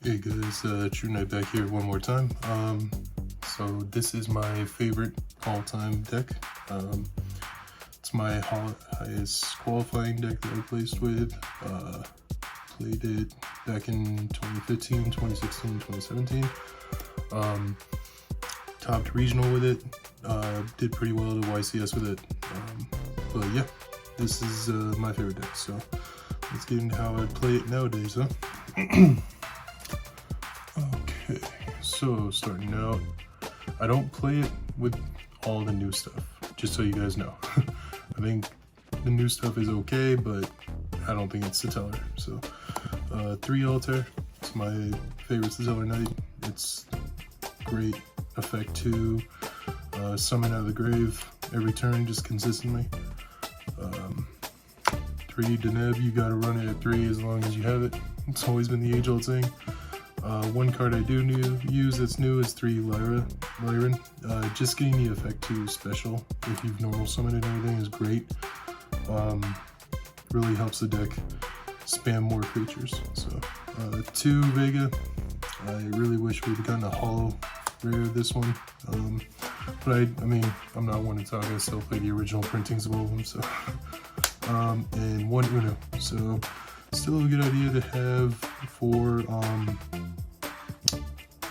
Hey guys, True Knight back here one more time. So this is my favorite all-time deck. It's my highest qualifying deck that I placed with. Played it back in 2015, 2016, 2017. Topped regional with it. Did pretty well to YCS with it. But yeah, this is my favorite deck. So let's get into how I play it nowadays, huh? Okay, so starting out, I don't play it with all the new stuff, just so you guys know. I think the new stuff is okay, but I don't think it's Satellar. So 3 Altar, it's my favorite Satellarknight. It's great effect to summon out of the grave every turn, just consistently. 3 Deneb, you gotta run it at 3 as long as you have it. It's always been the age-old thing. One card I do use that's new is 3 Lyran. Just getting the effect to special if you've normal summoned and everything is great. Really helps the deck spam more creatures. So 2 Vega. I really wish we'd gotten a holo rare of this one. But I mean, I'm not one to talk. I still play the original printings of all of them. So and 1 Uno. So still a good idea to have for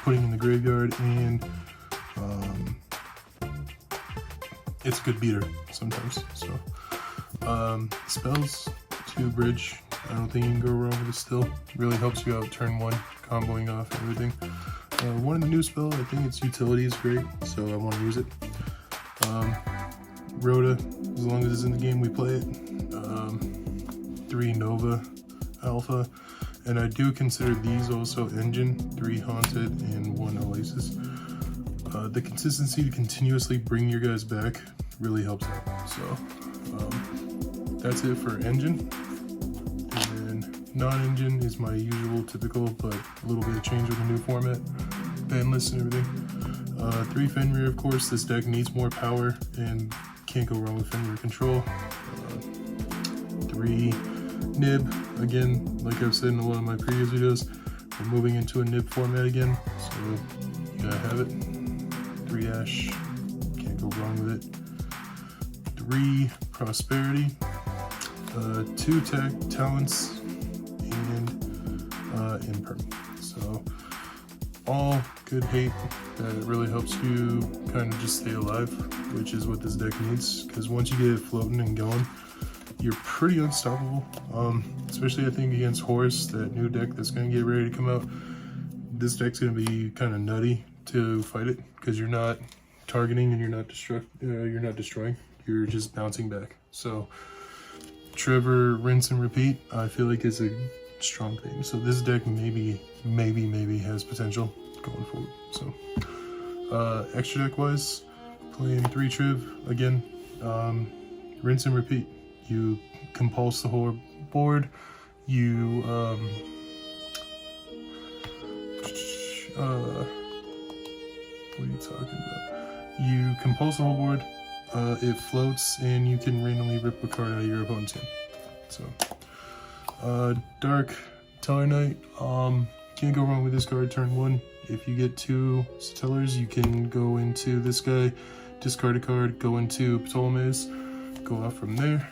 putting in the graveyard, and it's a good beater sometimes. So spells, 2 bridge. I don't think you can go wrong with it still. Really helps you out turn 1, comboing off everything. One of the new spell, I think its utility is great, so I want to use it. Rhoda, as long as it's in the game we play it. 3 Nova Alpha, and I do consider these also engine, 3 Haunted and 1 Oasis. The consistency to continuously bring your guys back really helps out. So that's it for engine. And non-engine is my usual typical, but a little bit of change with the new format, ban list and everything. 3 Fenrir, of course. This deck needs more power and can't go wrong with Fenrir control. 3 Nib, again, like I've said in a lot of my previous videos, we're moving into a Nib format again, so you gotta have it. 3 Ash, can't go wrong with it. 3 Prosperity, 2 Talents, and Imperm. So all good hate that really helps you kind of just stay alive, which is what this deck needs, because once you get it floating and going, you're pretty unstoppable. Especially I think against Horus, that new deck that's gonna get ready to come out. This deck's gonna be kind of nutty to fight it, because you're not targeting and you're not destroying. You're just bouncing back. So Trevor, rinse and repeat, I feel like is a strong thing. So this deck maybe has potential going forward. So extra deck wise, playing 3 Triv again. Rinse and repeat. You compulse the whole board. You what are you talking about? You compulse the whole board. It floats, and you can randomly rip a card out of your opponent's hand. So Dark Satellarknight. Can't go wrong with this card turn 1. If you get 2 Stellars, you can go into this guy, discard a card, go into Ptolemy's, go off from there.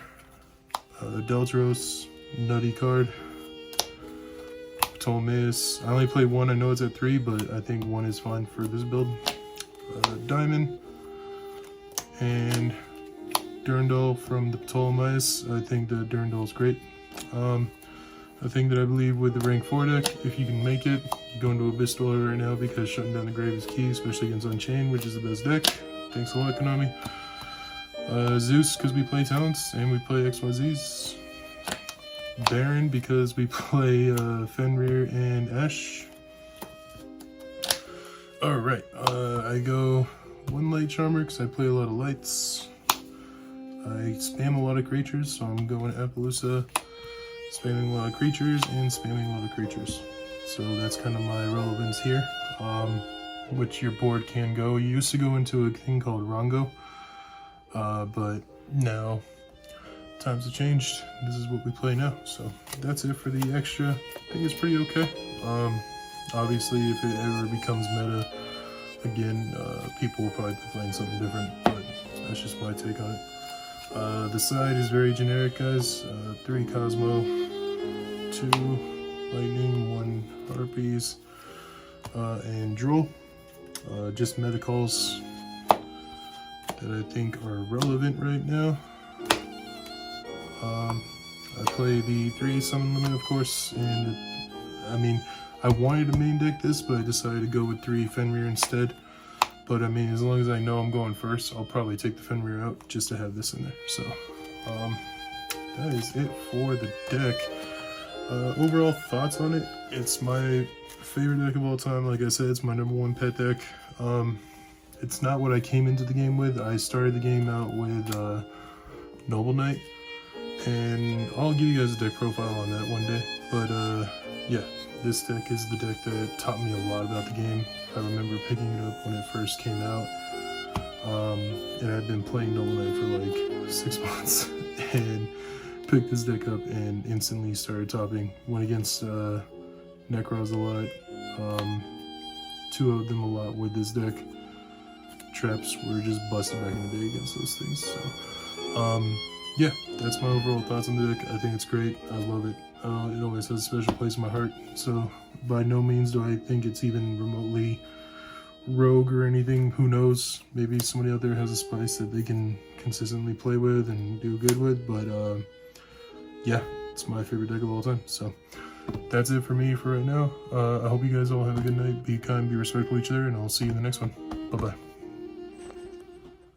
Deltros, nutty card. Ptolemy's, I only play 1, I know it's at 3, but I think 1 is fine for this build. Diamond, and Durandal from the Ptolemy's. I think the Durandal is great. A thing that I believe with the rank 4 deck, if you can make it, you go into Abyss Dweller right now, because shutting down the grave is key, especially against Unchained, which is the best deck. Thanks a lot, Konami. Zeus, because we play talents and we play XYZs. Baron, because we play Fenrir and Ash. Alright, I go 1 Light Charmer because I play a lot of lights. I spam a lot of creatures, so I'm going Appaloosa, spamming a lot of creatures and spamming a lot of creatures. So that's kind of my relevance here. Which your board can go. You used to go into a thing called Rongo. But now times have changed. This is what we play now. So that's it for the extra. I think it's pretty okay. Obviously, if it ever becomes meta again, people will probably be playing something different, but that's just my take on it. The side is very generic, guys. 3 Cosmo, 2 Lightning, 1 Harpies, and Drool. Just meta calls that I think are relevant right now. I play the 3 summon limit, of course, and I mean, I wanted to main deck this, but I decided to go with 3 Fenrir instead. But I mean, as long as I know I'm going first, I'll probably take the Fenrir out just to have this in there. So, that is it for the deck. Overall thoughts on it, it's my favorite deck of all time. Like I said, it's my #1 pet deck. It's not what I came into the game with. I started the game out with Noble Knight, and I'll give you guys a deck profile on that one day. But yeah, this deck is the deck that taught me a lot about the game. I remember picking it up when it first came out, and I've been playing Noble Knight for like 6 months, and picked this deck up and instantly started topping. Went against Necros a lot, 2 of them a lot with this deck. Traps were just busted back in the day against those things. So yeah, that's my overall thoughts on the deck. I think it's great. I love it. It always has a special place in my heart. So by no means do I think it's even remotely rogue or anything. Who knows? Maybe somebody out there has a spice that they can consistently play with and do good with. But yeah, it's my favorite deck of all time. So that's it for me for right now. I hope you guys all have a good night. Be kind, be respectful to each other, and I'll see you in the next one. Bye-bye.